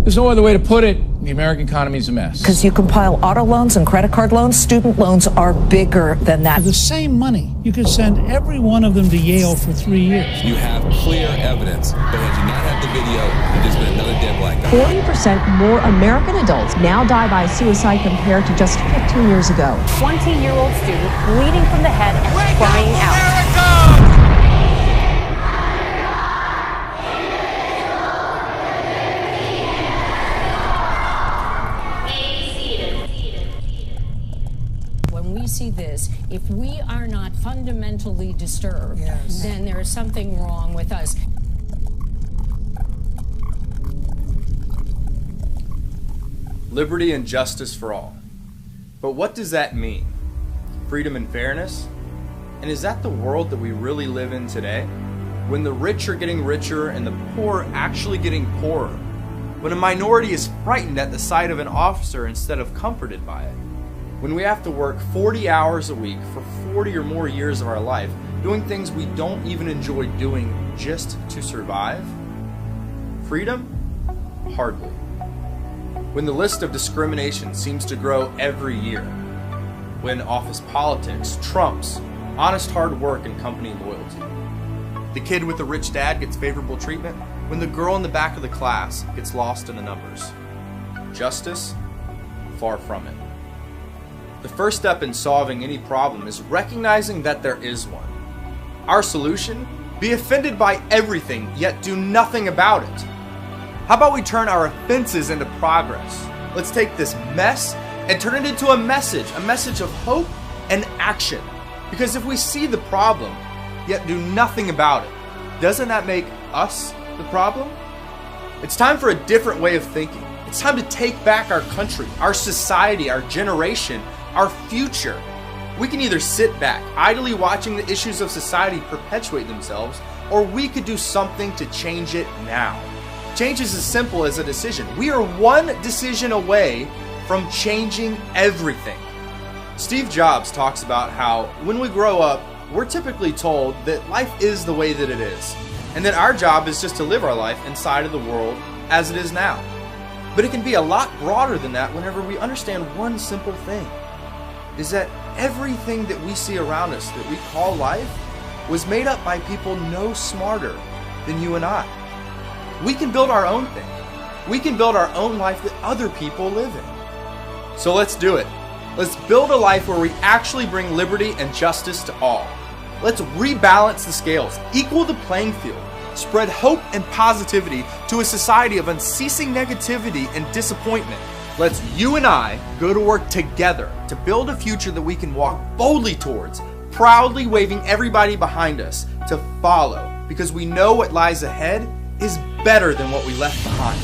There's no other way to put it. The American economy is a mess. Because you compile auto loans and credit card loans, student loans are bigger than that. For the same money, you could send every one of them to Yale for 3 years. You have clear evidence, but had you not had the video, there's been another dead black guy. 40% more American adults now die by suicide compared to just 15 years ago. 20-year-old student bleeding from the head and crying out. When we see this, if we are not fundamentally disturbed, then there is something wrong with us. Liberty and justice for all. But what does that mean? Freedom and fairness? And is that the world that we really live in today? When the rich are getting richer and the poor actually getting poorer? When a minority is frightened at the sight of an officer instead of comforted by it? When we have to work 40 hours a week for 40 or more years of our life, doing things we don't even enjoy doing just to survive? Freedom? Hardly. When the list of discrimination seems to grow every year, when office politics trumps honest hard work and company loyalty, the kid with the rich dad gets favorable treatment, when the girl in the back of the class gets lost in the numbers. Justice? Far from it. The first step in solving any problem is recognizing that there is one. Our solution? Be offended by everything, yet do nothing about it. How about we turn our offenses into progress? Let's take this mess and turn it into a message of hope and action. Because if we see the problem, yet do nothing about it, doesn't that make us the problem? It's time for a different way of thinking. It's time to take back our country, our society, our generation, our future. We can either sit back, idly watching the issues of society perpetuate themselves, or we could do something to change it now. Change is as simple as a decision. We are one decision away from changing everything. Steve Jobs talks about how when we grow up, we're typically told that life is the way that it is, and that our job is just to live our life inside of the world as it is now. But it can be a lot broader than that whenever we understand one simple thing, is that everything that we see around us that we call life was made up by people no smarter than you and I. We can build our own thing. We can build our own life that other people live in. So let's do it. Let's build a life where we actually bring liberty and justice to all. Let's rebalance the scales, equal the playing field, spread hope and positivity to a society of unceasing negativity and disappointment. Let's you and I go to work together to build a future that we can walk boldly towards, proudly waving everybody behind us to follow, because we know what lies ahead is better than what we left behind.